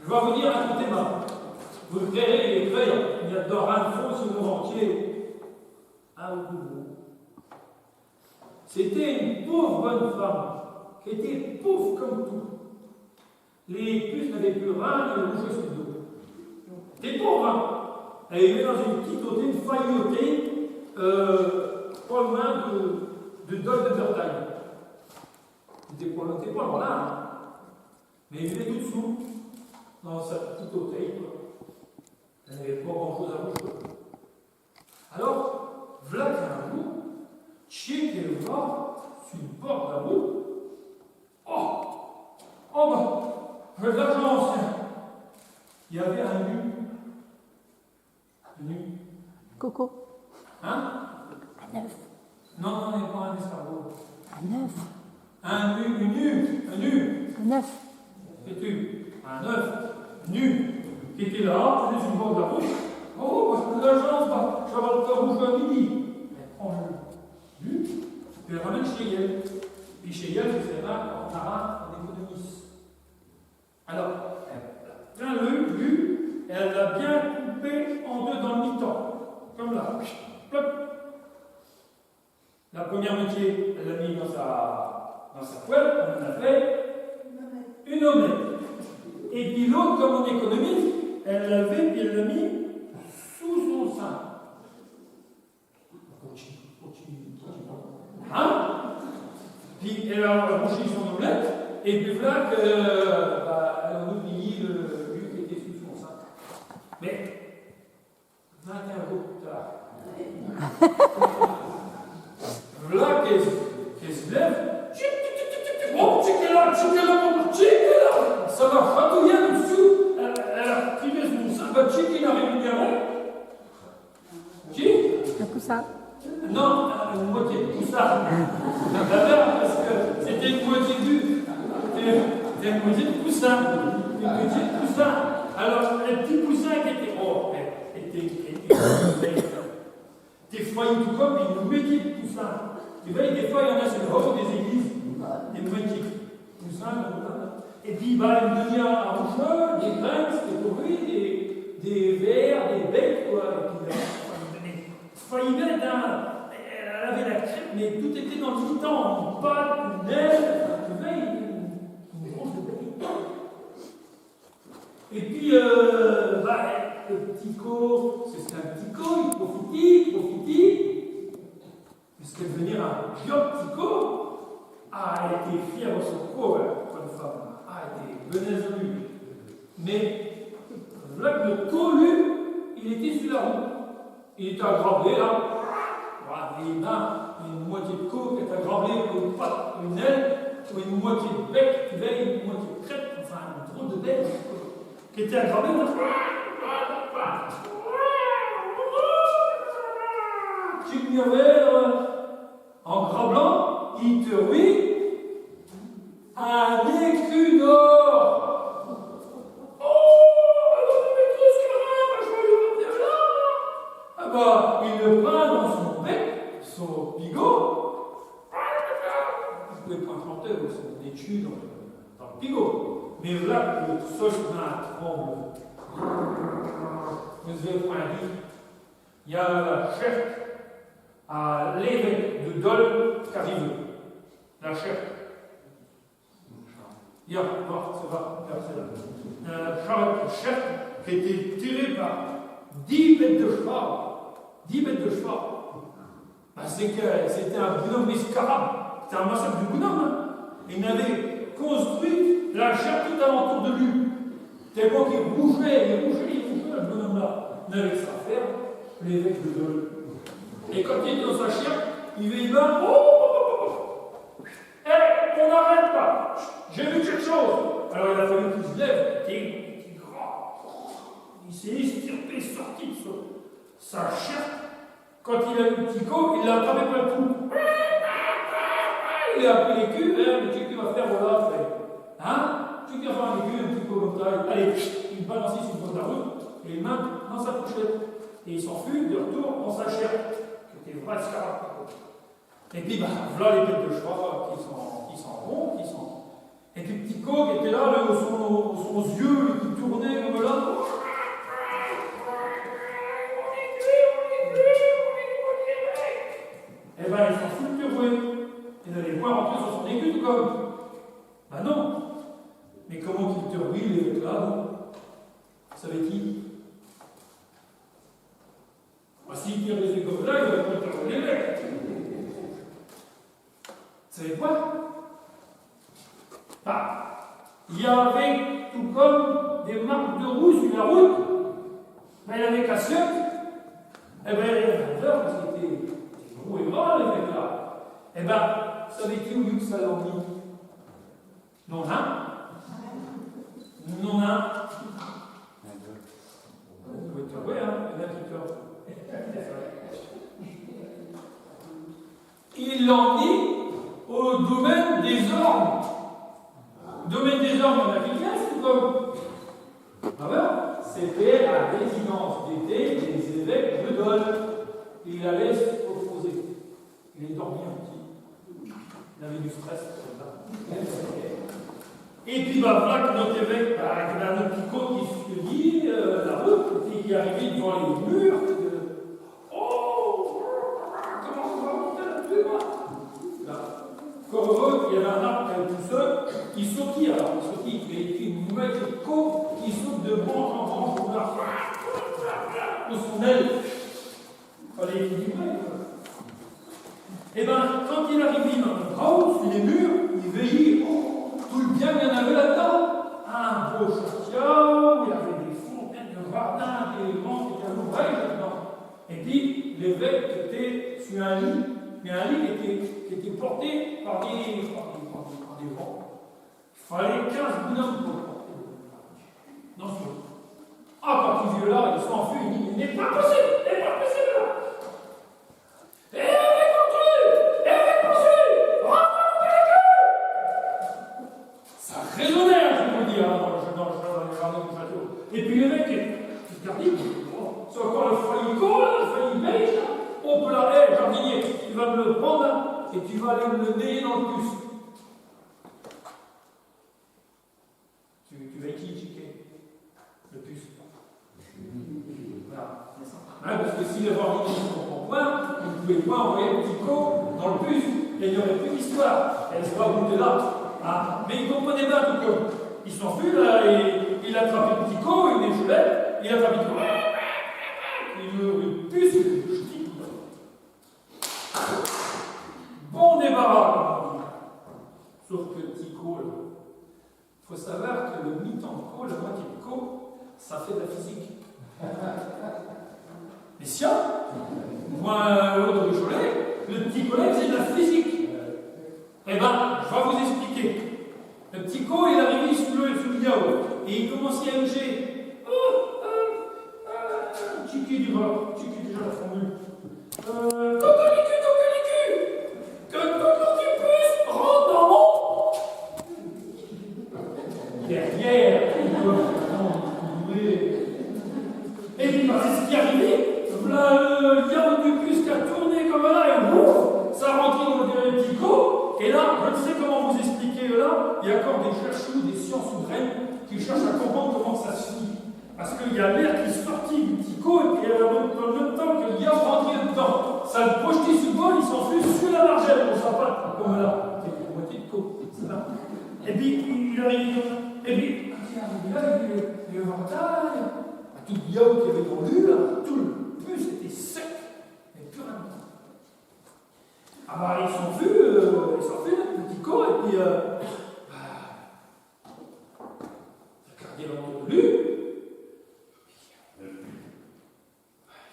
Je vais vous dire un petit thème. Vous le verrez et l'écrire. Il y a dedans un fond sur le entier. Un ou deux mots. C'était une pauvre bonne femme, qui était pauvre comme tout. Les puces n'avaient plus rien et le bougeaient sur le dos. C'était pauvre, hein. Elle vivait dans une petite hôtel, une faillotée, pas loin de Dole de Bretagne. C'était pas loin là, hein. Mais elle vivait tout dessous, dans sa petite hôtel. Elle n'avait pas grand-chose à bouger. Alors, voilà qu'un jour, Chier qu'elle va sur une porte de la route. Oh bah, je vais de l'argent ancien. Il y avait un nu. Un nu. Coco. Hein? Un œuf. Non, il n'est pas un escargot. Un œuf. Un nu. Un œuf. C'est-tu? Un œuf. Nu. Qui était là, sur une porte de la route. Oh, bah, je vais de l'argent, bah, je vais avoir le cœur rouge à midi. Elle prend le nu. Puis elle ramène chez elle. Puis chez elle, je sais pas, en marin, on économise. Alors, elle a bien lu, et elle l'a bien coupé en deux dans le mi-temps. Comme là. Plop. La première moitié, elle l'a mis dans sa poêle, on en a fait une omelette. Et puis l'autre, comme on économise, elle l'a levé, puis elle l'a mis sous son sein. Hein? Puis elle a bouché son omelette, et puis voilà qu'elle a oublié lui qui était sous son sein. Mais, 21 jours plus tard, voilà qu'elle se lève. Oh, check-là, ça va chatouiller en dessous. Elle a tiré son sein, va checker régulièrement. Qui? Un poussin. Non, une moitié de poussin. Parce que c'était une moitié c'était une moitié de poussin. Une moitié de poussin. Alors, les petits poussins qui étaient. Oh, étaient foyés tout comme une moitié de poussin. Tu vois, des fois, il y en a sur le haut des églises, des moitiés de poussins. Et puis, bah, il devient un roucheur, des graines, c'était pour lui, des vers, des bêtes, quoi. Et puis, foyer bête, hein. Elle avait la crêpe, mais tout était dans le temps. Une pâte, une neige, tu vois, une grosse bête. Et puis, le petit co, c'est un petit co, il profite. Puisqu'elle devenir un vieux petit co, elle était fière de son co, comme femme. Elle était benaisonnée. Mais, là que le co, lui, il était sur la route. Il était aggravé, là. Voilà, les mains, une moitié de co qui est aggravé, une patte, une aile, ou une moitié de bec, tu vois, une moitié de crête, enfin, un drôle de bec, qui était aggravé, là. Tu lui avais, en gras blanc, il te ruit un écu d'or. Ah bah, il le prend dans son bec, son bigot. Vous pouvez pas chanter son écu dans le bigot. Mais là, le sol main tremble. Vous avez dit, il y a la chef à l'évêque de Dole qui arrive. La chef. Il y a, ça va, la chef qui était tirée par 10 bêtes de cheval. 10 bêtes de cheval. Ben, c'est que c'était un bonhomme escarabe. C'était un massacre du bonhomme. Hein. Il avait construit la chair tout alentour de lui. Tellement qu'il bougeait, le bonhomme-là. Il n'avait que ça à faire, l'évêque de Dole. Et quand il était dans sa chair, il veillait bien. On n'arrête pas. J'ai vu quelque chose. Alors il a fallu qu'il se lève. Il était grand. Il s'est estirpé, sorti de sa chair. Quand il a eu le petit co, il l'a attrapé par le cou. Il a pris les culs. Le petit cul va faire, voilà, fait. Hein? Tu qui va faire les culs, un petit peu comme ça. Allez, il balance sur le bord de la route. Et il main dans sa pochette. Et il s'enfuit de retour dans sa chair. Qui était vrai scarab. Et puis, voilà les têtes de cheval qui s'en vont. Et puis, petit co qui était là, son yeux qui tournait. là, vous savez qui? Bah, s'il tire des écoles là, il va contre l'évêque. Vous savez quoi? Ah, il y avait tout comme des marques de rouge sur la route. Mais il y avait Cassiette. Eh bien, il y avait un heure, parce qu'il était gros et grand, l'évêque là. Eh bien, savez-vous où ça l'a mis? Non, hein? Non, hein? Vous pouvez trouver, hein? Il y en a qui pleurent. Il l'a mis au domaine des ormes. Domaine des ormes, il y en a qui viennent, c'est comme. Ah ben, c'était la résidence d'été des évêques de Dole. Il allait se reposer. Il est dormi un petit. Il avait du stress comme ça. Et puis, bah, voilà que notre évêque, avec un petit côte qui se dit, la route, et qui est arrivé devant les murs. Oh, comment on va monter là-dessus, moi? Là. Comme heureux, il y avait un arbre qui avait tout seul, qui sautille, alors il sautille, il fait une nouvelle côte qui saute de branche en branche, de son aile. Il fallait équilibrer. Et bien, quand il arrivait dans le haut, sur les murs, il veillait, tout le bien qu'il y en avait là-dedans. Un beau château, il y avait des fontaines de jardin, des grands, des ouvrages là-dedans. Et puis, l'évêque était sur un lit, mais un lit qui était porté par des vents. Il fallait 15 bonhommes pour le porter. Non, c'est vrai. Ah, quand il vit là, il s'enfuit, il dit, il n'est pas possible, il n'est pas possible là. Et avec contre et avec poursuit, ça résonnait, je vous dis, dans le jardin du château. Et puis l'évêque, il se dit, c'est encore le faillicot, le failli-beige, on peut la jardinier, tu vas me le prendre et tu vas aller me le nayer dans le puce. Tu vas équilibrer le puce. Voilà. Hein, parce que si le jardinier ne comprend point, vous ne pouvez pas envoyer le petit co dans le puce et il n'y aurait plus d'histoire. Elle sera au bout de là. Ah, mais il comprenait bien tout comme. Il s'enfuit là et il attrape le petit co, il est gelé, il attrape le petit co. Il le puce, je dis. Bon débarras, comme on dit. Sauf que le petit co, il faut savoir que le mi-temps de co, la moitié de co, ça fait de la physique. Mais si, moi, l'autre de Cholet, le petit collègue, c'est de la physique. Eh bien, je vais vous expliquer. Le petit co, il arrive sous le yaourt, et il commence à allonger. Tiki déjà la formule. Coquelicu, que l'octopus rentre dans mon. Derrière, et puis, bah, c'est ce qui est arrivé. Le yaourt du puce qui a tourné comme là, et ouf, ça a rentré dans le petit co. Et là, je ne sais comment vous expliquer là, il y a encore des chercheurs, des sciences souterraines qui cherchent à comprendre comment ça se fait. Parce qu'il y a l'air qui est sorti du petit co, et puis en même temps que le yaourt rentrait dedans. Ça le projetait sur le bol, il s'enfuit sur la margelle, on s'en pas, comme là. C'est la moitié de co, c'est là. Et puis, il arrive comme ça. Et puis, quand il arrive là, il y a eu un portail. Tout le yaourt qu'il y avait dans l'huile, tout le puce était sec, mais plus rien. Ah bah, ils sont vus, le petit co, et puis, il a gardé l'entour de lui.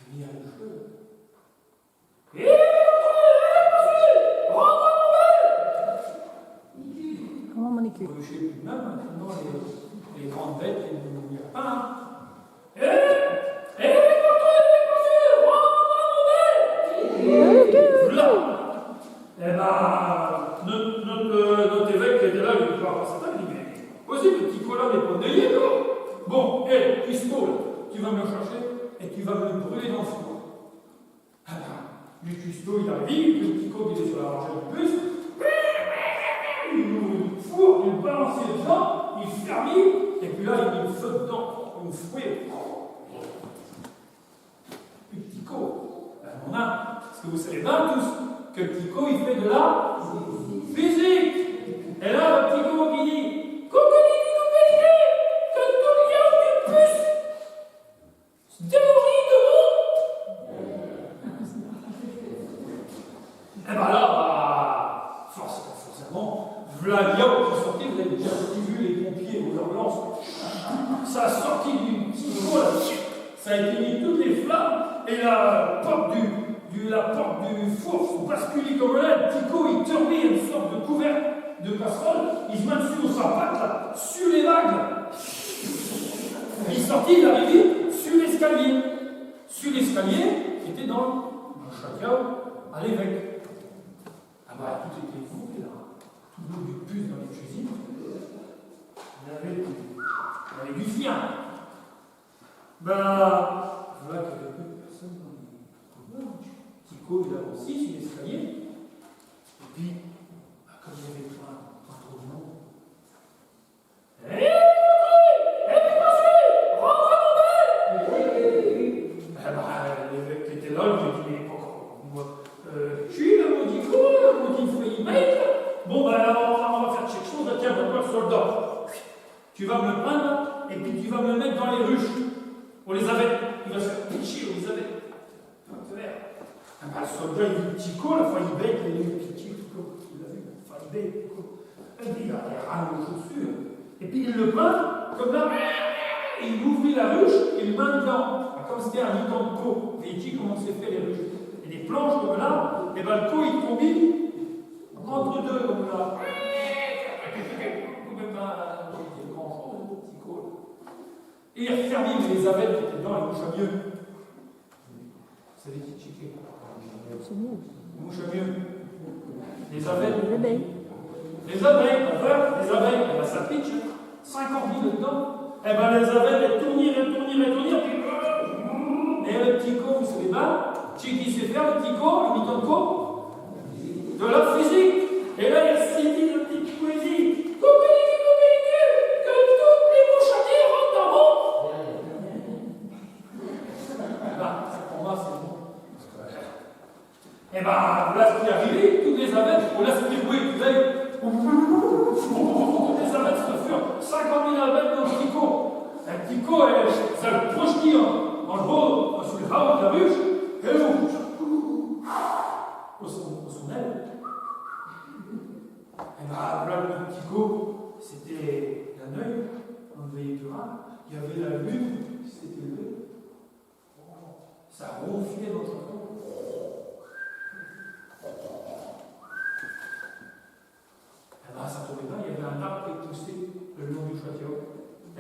Il mis à le cheveu. Comment mon équipe? Je sais plus même, maintenant, les grandes bêtes, il n'y a pas. Hein. Eh bien, notre évêque qui était là, il ne pas ça, il dit, mais aussi, le petit collant n'est pas nayé, quoi. Bon, hé, Christo, tu vas me le chercher et tu vas me le brûler dans le four. Ah ben, lui, Christo, il arrive, le petit collant, il est sur la rangée du puce, il ouvre le four, il balance dedans, il ferme, et puis là, il met le feu dedans, une fouet. Le petit co, on a, parce que vous savez bien tous, que le petit co, il fait de la physique. Et là, le petit co qui dit, que ça a sorti du Tico, là, ça a éteigné toutes les flammes, et la porte du four s'est basculée comme là, le Tico, il tombait une sorte de couvercle de casserole, il se met dessus sa patte, là, sur les vagues, là. Il est sorti, il est arrivé sur l'escalier. Sur l'escalier, qui était dans le chacun à l'évêque. Ah bah, tout était coupé là. Tout le monde de puce dans les cuisines. Il y avait du fiable. Bah, voilà qu'il y avait peu de personnes dans les. Tico, il a aussi sur l'escalier. Et puis, bah, comme il y avait pas trop de monde. L'évêque était là, il dit, je suis le maudit con, le maudit failli mettre. Bon, ben alors, on va faire quelque chose. Tiens, votre soldat, tu vas me le prendre et puis tu vas me le mettre dans les ruches. On les avait. Il va se faire pitcher, on les avait. Le soldat, il dit, Tico, la failli bête, il a eu pitcher, Tico. Il l'a vu, failli bête, Tico. Il a ramené aux chaussures. Et puis il le prend, comme là, il ouvrit la ruche et le main dedans. Comme c'était un lit de co. Vous voyez comment c'est fait les ruches. Et des planches comme là, et ben le co il tombait entre deux comme là. Et il refermait, mais les abeilles qui étaient dedans, elles mouchent à mieux. Vous savez qui checker? C'est mieux. Elles mouchent à mieux. Les abeilles. Les abeilles. Les abeilles, les abeilles, ben, ça pitch, 50 000 dedans. Eh ben les abeilles, elles tournent, puis et le petit co, vous savez pas, tu sais qui sait faire le petit co, le mi-temps de co? De la physique. Et là, il y a Sidi, la petite poésie. Que toutes les mouchardiers rentrent dans mon. Là, pour moi, c'est bon. Et ben, là, ce qui est arrivé, toutes les abeilles, on laisse les bruits, vous savez, toutes les abeilles se furent 50 000 abeilles dans le petit co. Un petit co, ça le projette en gros, sur le haut de la ruche, et au son aile. Et bien, là, le petit co, c'était un œil, on ne voyait plus rien. Il y avait la lune qui s'était levée. Ça ronflait dans son corps. Et bien, ça tombait bien, il y avait un arbre qui poussait le long du château.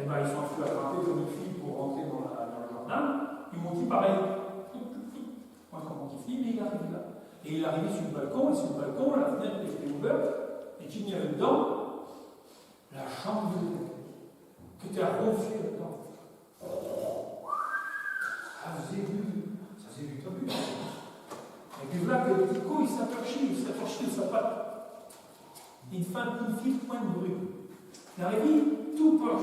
Et bien, ils sont fus attraper comme une fille pour rentrer dans le jardin. Ils m'ont dit pareil. Moi, comme mon petit-fille, mais il arrive là. Et il est arrivé sur le balcon, et sur le balcon, la fenêtre était ouverte, et qu'il y avait dedans la chambre de l'évêque, qui était à ronfler dedans. Ça faisait du tabu. Et puis voilà que le petit co, il s'aperchit de sa patte. Il fait un petit point de bruit. Il arrive, tout perche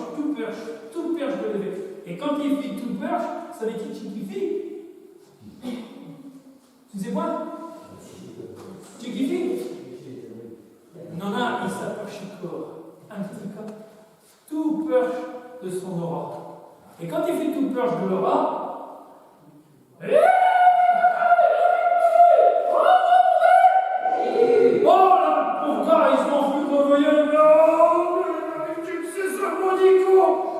de l'évêque. Et quand il fait tout perche, ça veut dire qu'il fait. Excusez-moi? Chiquifi? Non, il s'aperçut corps. Un petit cas. Tout perche de son aura. Et quand il fait tout perche de l'aura,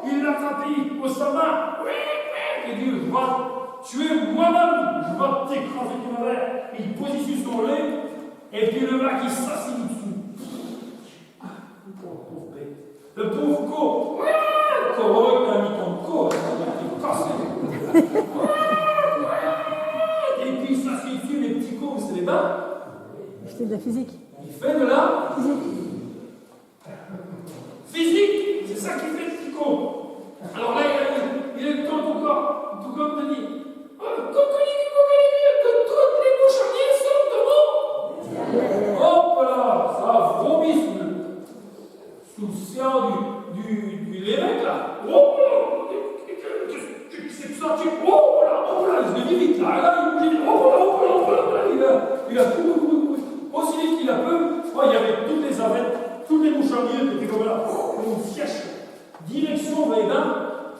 il l'a attrapé au sa main. Et dit, je vais tuer moi-même, je vais t'écraser ton verre. Il positionne son lait, et puis le mec il s'assied dessus. Pauvre bête. Le pauvre co. Correct, un mi-temps de co, il est cassé. Et puis il s'assied dessus, les petits cons, vous savez pas. Il fait de la physique. Il fait de la physique, c'est ça qui fait le petit con. Alors là, il a le temps tout comme de dire que toutes les mouchardiers sortent de mon. Hop là, ça a vomi sous le séant du l'évêque là. Oh là, c'est ça, oh là, il se dit vite là, il bouge, il a tout, aussi vite qu'il a peu. Il y avait toutes les abeilles, tous les mouchardiers qui étaient comme là, une fièche. Direction Védin,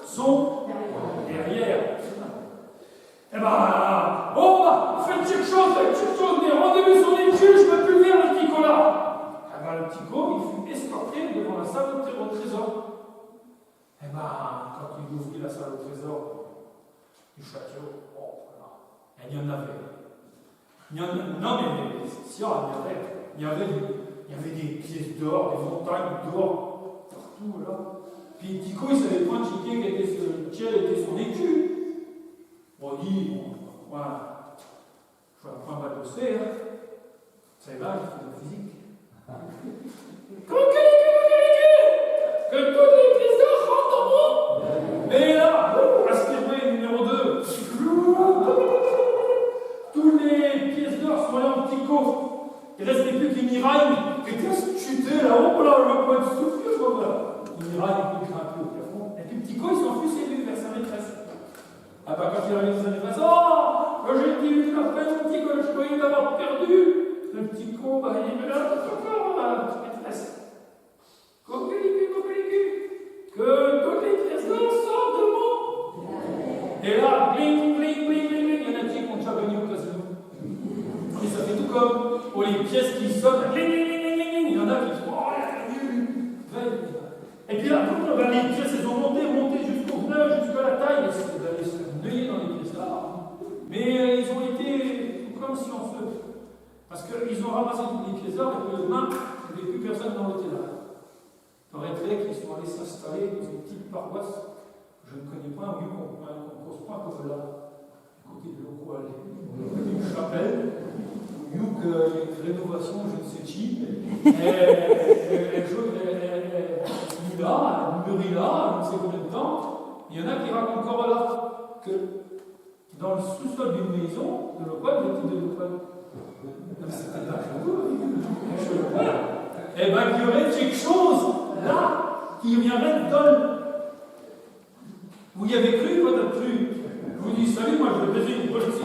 sont derrière. Eh ben, faites quelque chose, mais rendez-vous sur les culs, je ne peux plus lire le petit là. Eh ben, le petit co, il fut escorté devant la salle au trésor. Eh ben, ben, quand il ouvrit la salle au trésor du château, oh, voilà, il y en avait. Non, mais si, il y avait des pièces d'or, des montagnes d'or, partout, là. Puis Tico, il savait point checker quel était son écu. Bon, il dit, voilà, je vais apprendre à bosser, hein. Ça va, il fait de la physique. Que tous les trésors rentrent en haut. Mais là, aspiré numéro 2. Tous les pièces d'or sont allées en petit coffre. Il ne restait plus que les mirailles qui étaient chutées là-haut. Là, je ne vais pas être soufflé, voilà. Les mirailles qui grimpaient au plafond. Et puis petit co, il s'enfuit chez lui vers sa maîtresse. Ah bah quand il arrive dans sa maîtresse, oh, j'ai dit une après mon petit co, je croyais l'avoir perdu. Le petit co, bah, il dit, mais là, t'as encore, la petite maîtresse. Coquelicu, que toutes les pièces d'or sortent de moi. Et là, bling, bling, bling, bling, bling, il y en a qui ont déjà gagné au casino. Et ça fait tout comme pour les pièces qui sonnent, bling, bling, bling, bling, bling, il y en a qui font, oh, il a gagné. Et puis là, ben, les pièces, elles ont monté jusqu'au pneu, jusqu'à la taille, et d'aller se neuiller dans les pièces là. Mais ils ont été tout comme scienceux. Parce qu'ils ont ramassé toutes les pièces d'or, et que demain, il n'y avait plus personne dans le terrain. Il paraîtrait qu'ils sont allés s'installer dans une petite paroisse que je ne connais pas, mieux qu'on ne pose pas comme là, du côté de l'Ocoal. Une chapelle, mieux qu'une rénovation, je ne sais qui. Elle mûrit là, je ne sais combien de temps. Il y en a qui racontent encore là que dans le sous-sol d'une maison, de l'Ocoal, le type de l'Ocoal. C'était pas eh bien, il y aurait quelque chose là qui viendrait dans le. Vous y avez cru, quoi, d'être cru? Je vous dis, salut, moi je vais baiser une police.